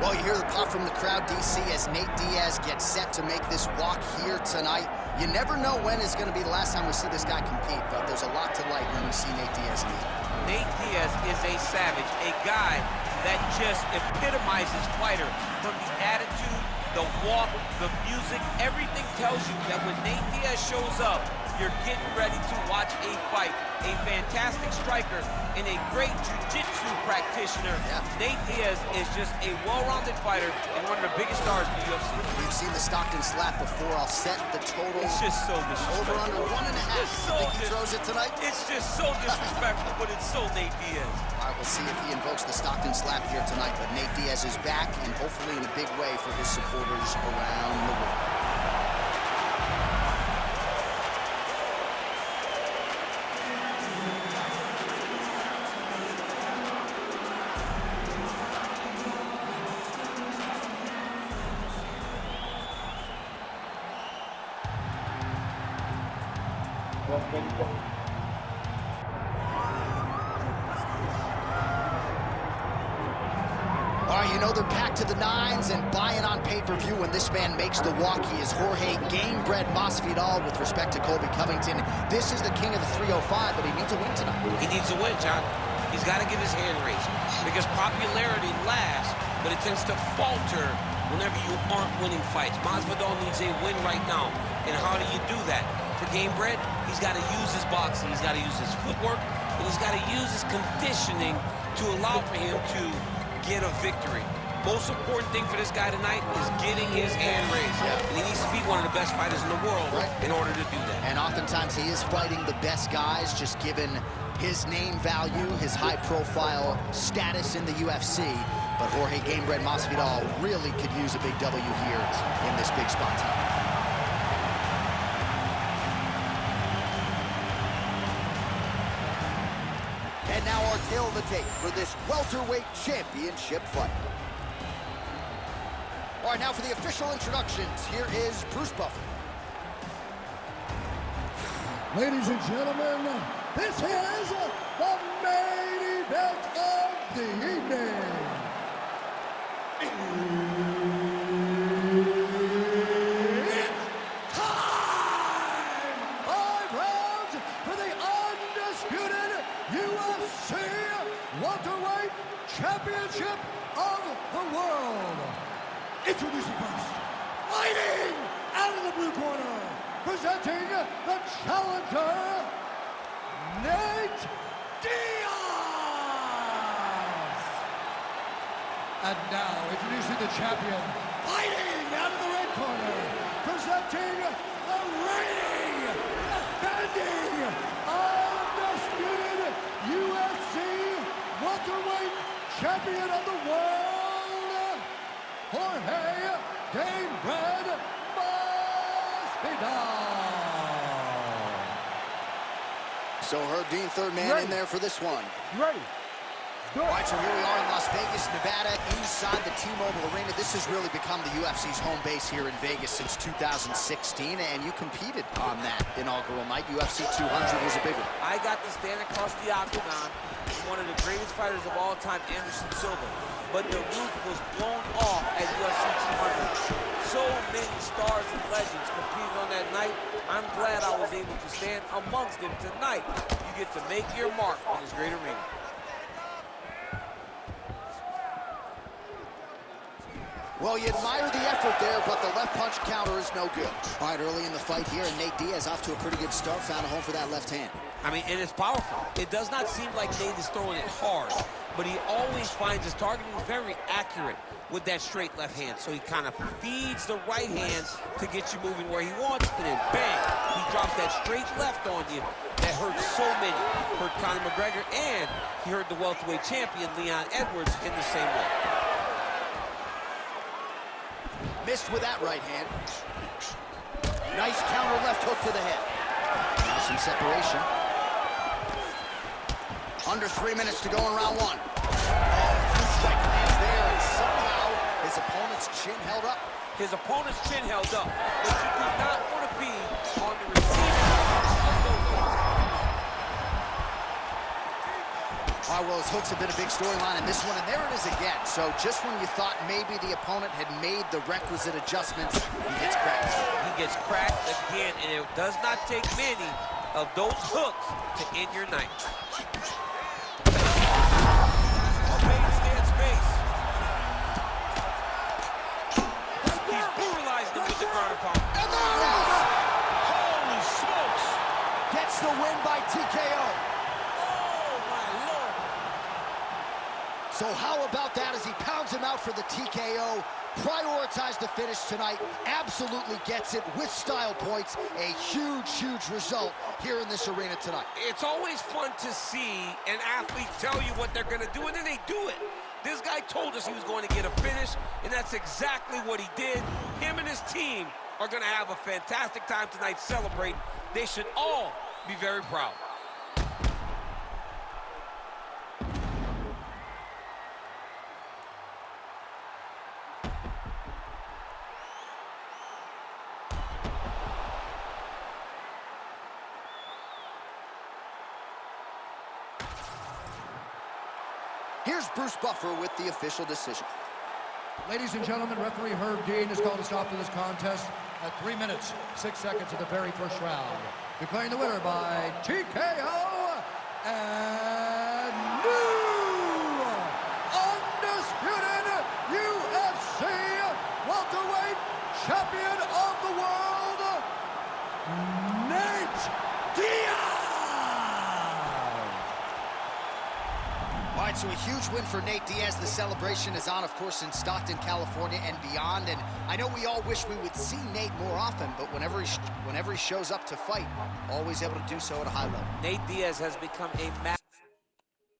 Well, you hear the pop from the crowd, DC, as Nate Diaz gets set to make this walk here tonight. You never know when is going to be the last time we see this guy compete, but there's a lot to like when we see Nate Diaz in here. Nate Diaz is a savage, a guy that just epitomizes fighter. From the attitude, the walk, the music, everything tells you that when Nate Diaz shows up, you're getting ready to watch a fight. A fantastic striker and a great jiu-jitsu practitioner. Yeah. Nate Diaz is just a well-rounded fighter and one of the biggest stars in the UFC. We've seen the Stockton slap before. I'll set the total. It's just so disrespectful. Over under 1.5. It's so Think he throws it tonight? It's just so disrespectful, but it's so Nate Diaz. All right, we'll see if he invokes the Stockton slap here tonight, but Nate Diaz is back, and hopefully in a big way for his supporters around the world. All right, you know they're packed to the nines and buying on pay-per-view when this man makes the walk. He is Jorge Gamebred Masvidal with respect to Colby Covington. This is the king of the 305, but he needs a win tonight. He needs to win, John. He's got to get his hand raised because popularity lasts, but it tends to falter whenever you aren't winning fights. Masvidal needs a win right now, and how do you do that? For Gamebred, he's got to use his boxing, he's got to use his footwork, and he's got to use his conditioning to allow for him to get a victory. Most important thing for this guy tonight is getting his hand raised. Yeah. And he needs to be one of the best fighters in the world in order to do that. And oftentimes he is fighting the best guys, just given his name value, his high-profile status in the UFC. But Jorge Gamebred Masvidal really could use a big W here in this big spot tonight. And now our tail of the tape for this welterweight championship fight. All right, now for the official introductions, here is Bruce Buffer. Ladies and gentlemen, this is the main event of the evening. It's time! 5 rounds for the undisputed UFC welterweight championship of the world. Introducing first, fighting out of the blue corner, presenting the challenger, Nate Diaz. And now, introducing the champion, fighting out of the red corner, presenting the reigning, defending, undisputed UFC welterweight champion of the world, Jorge Gamebred Masvidal. So Herb Dean, third man in there for this one. Ready. All right, so here we are in Las Vegas, Nevada, inside the T-Mobile Arena. This has really become the UFC's home base here in Vegas since 2016, and you competed on that inaugural night. UFC 200 was a big one. I got to stand across the octagon with one of the greatest fighters of all time, Anderson Silva. But the roof was blown off at UFC 200. So many stars and legends competed on that night. I'm glad I was able to stand amongst them tonight. You get to make your mark on this great arena. Well, you admire the effort there, but the left punch counter is no good. All right, early in the fight here, and Nate Diaz off to a pretty good start, found a home for that left hand. I mean, it is powerful. It does not seem like Nate is throwing it hard, but he always finds his targeting very accurate with that straight left hand. So he kind of feeds the right hand to get you moving where he wants, and then bang, he drops that straight left on you that hurts so many. Hurt Conor McGregor, and he hurt the welterweight champion, Leon Edwards, in the same way. Missed with that right hand. Nice counter left hook to the head. Now some separation. Under 3 minutes to go in round one. Two strike lands there, and somehow his opponent's chin held up. His opponent's chin held up, but you do not want to be on the receiving end of those hooks. All right, well, his hooks have been a big storyline in this one, and there it is again. So just when you thought maybe the opponent had made the requisite adjustments, he gets cracked. He gets cracked again, and it does not take many of those hooks to end your night. He's brutalized him with the ground and pound. And there it is! Holy smokes! Gets the win by TKO. Oh, my Lord. So how about that as he pounds him out for the TKO? Prioritized the finish tonight. Absolutely gets it with style points. A huge, huge result here in this arena tonight. It's always fun to see an athlete tell you what they're going to do, and then they do it. This guy told us he was going to get a finish, and that's exactly what he did. Him and his team are going to have a fantastic time tonight celebrating. They should all be very proud. Here's Bruce Buffer with the official decision. Ladies and gentlemen, referee Herb Dean has called a stop to this contest at 3 minutes, 6 seconds of the very first round. Declaring the winner by TKO and new undisputed UFC welterweight champion of the world, Nate Díaz! All right, so a huge win for Nate Díaz. The celebration is on, of course, in Stockton, California, and beyond. And I know we all wish we would see Nate more often, but whenever he shows up to fight, always able to do so at a high level. Nate Díaz has become a